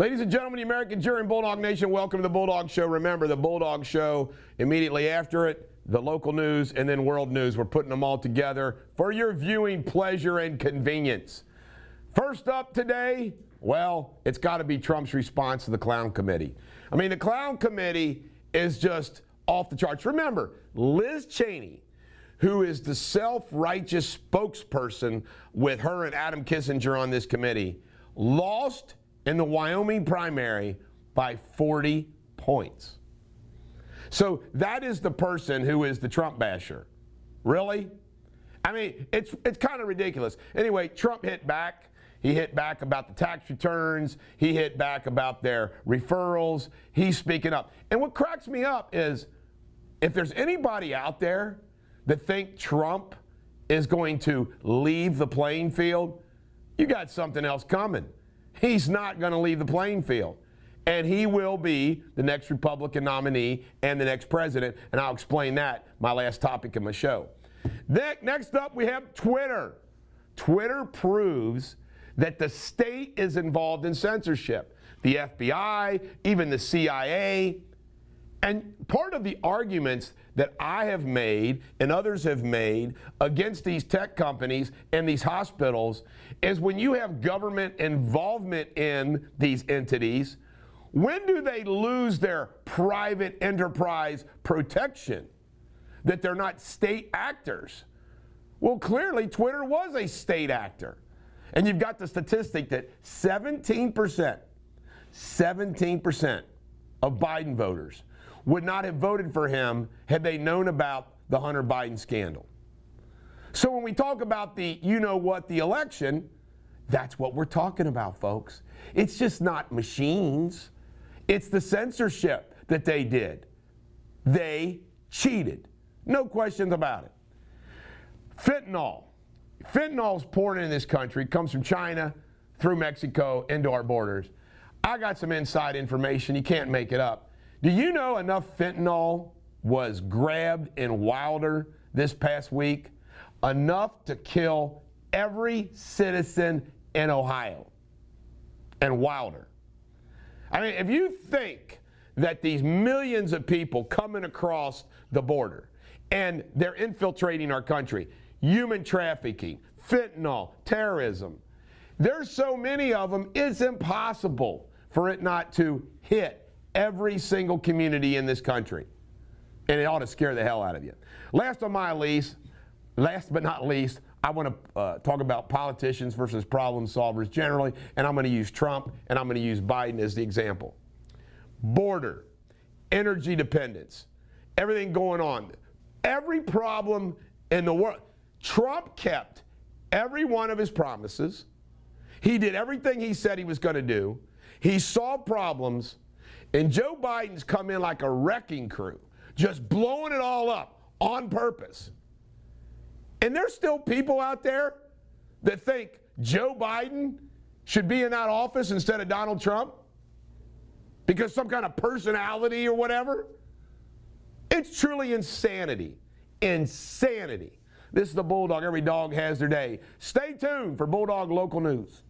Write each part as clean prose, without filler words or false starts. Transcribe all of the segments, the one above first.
Ladies and gentlemen, the American jury and Bulldog Nation, welcome to the Bulldog Show. Remember, the Bulldog Show, immediately after it, the local news, and then world news. We're putting them all together for your viewing pleasure and convenience. First up today, well, it's got to be Trump's response to the Clown Committee. I mean, the Clown Committee is just off the charts. Remember, Liz Cheney, who is the self-righteous spokesperson with her and Adam Kinzinger on this committee, lost in the Wyoming primary by 40 points. So that is the person who is the Trump basher. Really? I mean, it's kind of ridiculous. Anyway, Trump hit back. He hit back about the tax returns. He hit back about their referrals. He's speaking up. And what cracks me up is if there's anybody out there that think Trump is going to leave the playing field, you got something else coming. He's not going to leave the playing field. And he will be the next Republican nominee and the next president. And I'll explain that, my last topic in my show. Next up, we have Twitter. Twitter proves that the state is involved in censorship. The FBI, even the CIA. And part of the arguments that I have made and others have made against these tech companies and these hospitals is when you have government involvement in these entities, when do they lose their private enterprise protection? That they're not state actors? Well, clearly Twitter was a state actor. And you've got the statistic that 17% of Biden voters would not have voted for him had they known about the Hunter Biden scandal. So when we talk about the you-know-what, the election, that's what we're talking about, folks. It's just not machines. It's the censorship that they did. They cheated. No questions about it. Fentanyl. Fentanyl's pouring in this country, comes from China, through Mexico, into our borders. I got some inside information. You can't make it up. Do you know enough fentanyl was grabbed in Wilder this past week? Enough to kill every citizen in Ohio and Wilder. I mean, if you think that these millions of people coming across the border and they're infiltrating our country, human trafficking, fentanyl, terrorism, there's so many of them, it's impossible for it not to hit every single community in this country. And it ought to scare the hell out of you. Last but not least, I want to talk about politicians versus problem solvers generally, and I'm going to use Trump and I'm going to use Biden as the example. Border, energy dependence, everything going on. Every problem in the world. Trump kept every one of his promises. He did everything he said he was going to do. He solved problems. And Joe Biden's come in like a wrecking crew, just blowing it all up on purpose. And there's still people out there that think Joe Biden should be in that office instead of Donald Trump because some kind of personality or whatever. It's truly insanity. Insanity. This is the Bulldog. Every dog has their day. Stay tuned for Bulldog Local News.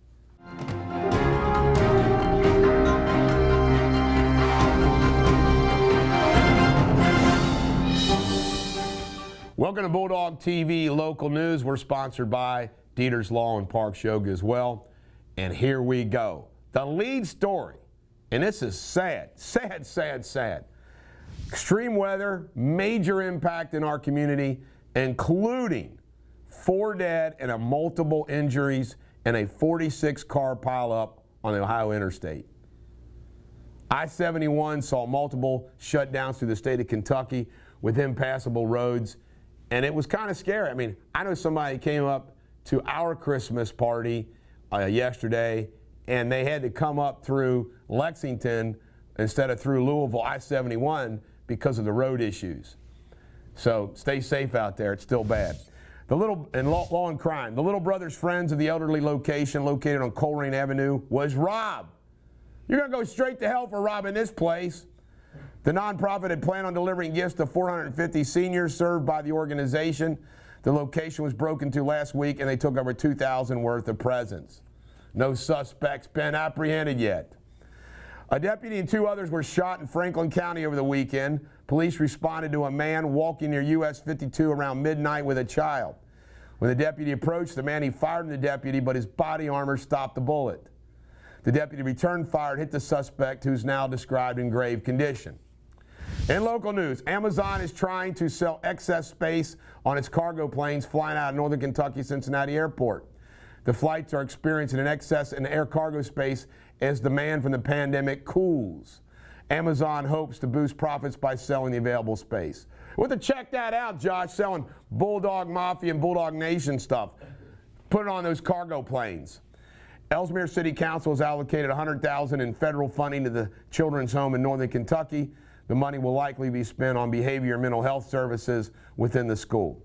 Welcome to Bulldog TV Local News. We're sponsored by Deters Law and Parks Yoga as well. And here we go. The lead story, and this is sad, sad, sad, sad. Extreme weather, major impact in our community, including 4 dead and multiple injuries in a 46-car pileup on the Ohio Interstate. I-71 saw multiple shutdowns through the state of Kentucky with impassable roads. And it was kind of scary. I mean, I know somebody came up to our Christmas party yesterday, and they had to come up through Lexington instead of through Louisville I-71 because of the road issues. So stay safe out there. It's still bad. Law and crime. The Little Brothers Friends of the elderly location located on Coleraine Avenue was robbed. You're going to go straight to hell for robbing this place. The nonprofit had planned on delivering gifts to 450 seniors served by the organization. The location was broken into last week, and they took over $2,000 worth of presents. No suspects been apprehended yet. A deputy and 2 others were shot in Franklin County over the weekend. Police responded to a man walking near US 52 around midnight with a child. When the deputy approached the man, he fired at the deputy, but his body armor stopped the bullet. The deputy returned fire and hit the suspect, who's now described in grave condition. In local news, Amazon is trying to sell excess space on its cargo planes flying out of Northern Kentucky Cincinnati Airport. The flights are experiencing an excess in air cargo space as demand from the pandemic cools. Amazon hopes to boost profits by selling the available space. We'll have to check that out, Josh, selling Bulldog Mafia and Bulldog Nation stuff. Put it on those cargo planes. Ellesmere City Council has allocated $100,000 in federal funding to the children's home in Northern Kentucky. The money will likely be spent on behavior and mental health services within the school.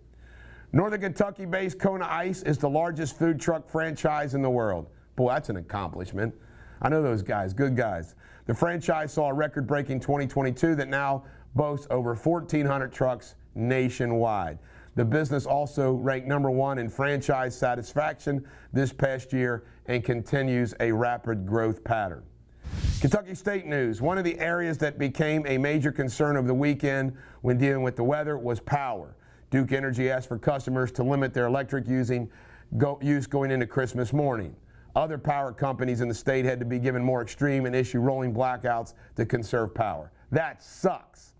Northern Kentucky-based Kona Ice is the largest food truck franchise in the world. Boy, that's an accomplishment. I know those guys, good guys. The franchise saw a record-breaking 2022 that now boasts over 1,400 trucks nationwide. The business also ranked #1 in franchise satisfaction this past year and continues a rapid growth pattern. Kentucky State news. One of the areas that became a major concern over the weekend when dealing with the weather was power. Duke Energy asked for customers to limit their electric use going into Christmas morning. Other power companies in the state had to be given more extreme and issue rolling blackouts to conserve power. That sucks.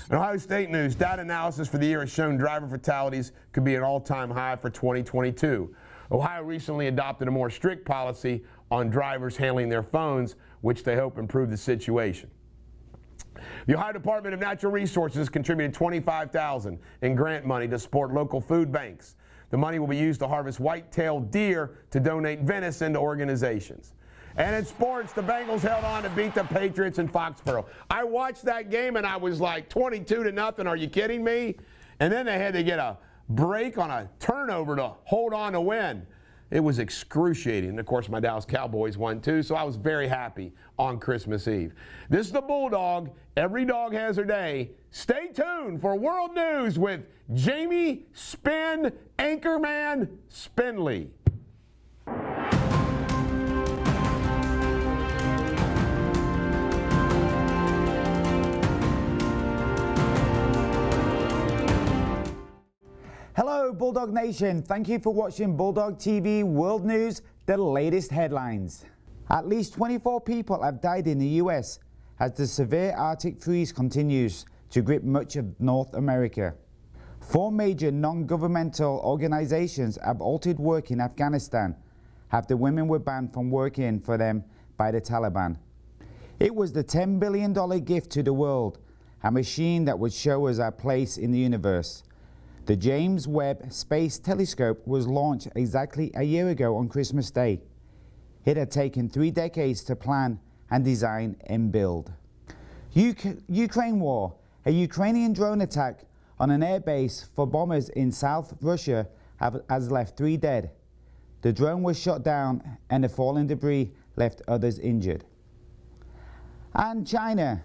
In Ohio State news, data analysis for the year has shown driver fatalities could be an all-time high for 2022. Ohio recently adopted a more strict policy on drivers handling their phones, which they hope improve the situation. The Ohio Department of Natural Resources contributed $25,000 in grant money to support local food banks. The money will be used to harvest white-tailed deer to donate venison to organizations. And in sports, the Bengals held on to beat the Patriots in Foxborough. I watched that game and I was like 22-0. Are you kidding me? And then they had to get a break on a turnover to hold on to win. It was excruciating. And of course, my Dallas Cowboys won too, so I was very happy on Christmas Eve. This is the Bulldog. Every dog has her day. Stay tuned for world news with Jamie Spin Anchorman Spinley. Hello Bulldog Nation, thank you for watching Bulldog TV World News, the latest headlines. At least 24 people have died in the US as the severe Arctic freeze continues to grip much of North America. 4 major non-governmental organizations have altered work in Afghanistan after women were banned from working for them by the Taliban. It was the $10 billion gift to the world, a machine that would show us our place in the universe. The James Webb Space Telescope was launched exactly a year ago on Christmas Day. It had taken 3 decades to plan and design and build. Ukraine war. A Ukrainian drone attack on an airbase for bombers in South Russia has left 3 dead. The drone was shot down and the falling debris left others injured. And China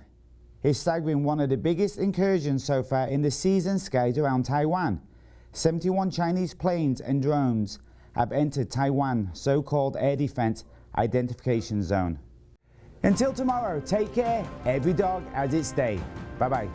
is staggering one of the biggest incursions so far in the seas and skies around Taiwan. 71 Chinese planes and drones have entered Taiwan's so-called air defense identification zone. Until tomorrow, take care. Every dog has its day. Bye-bye.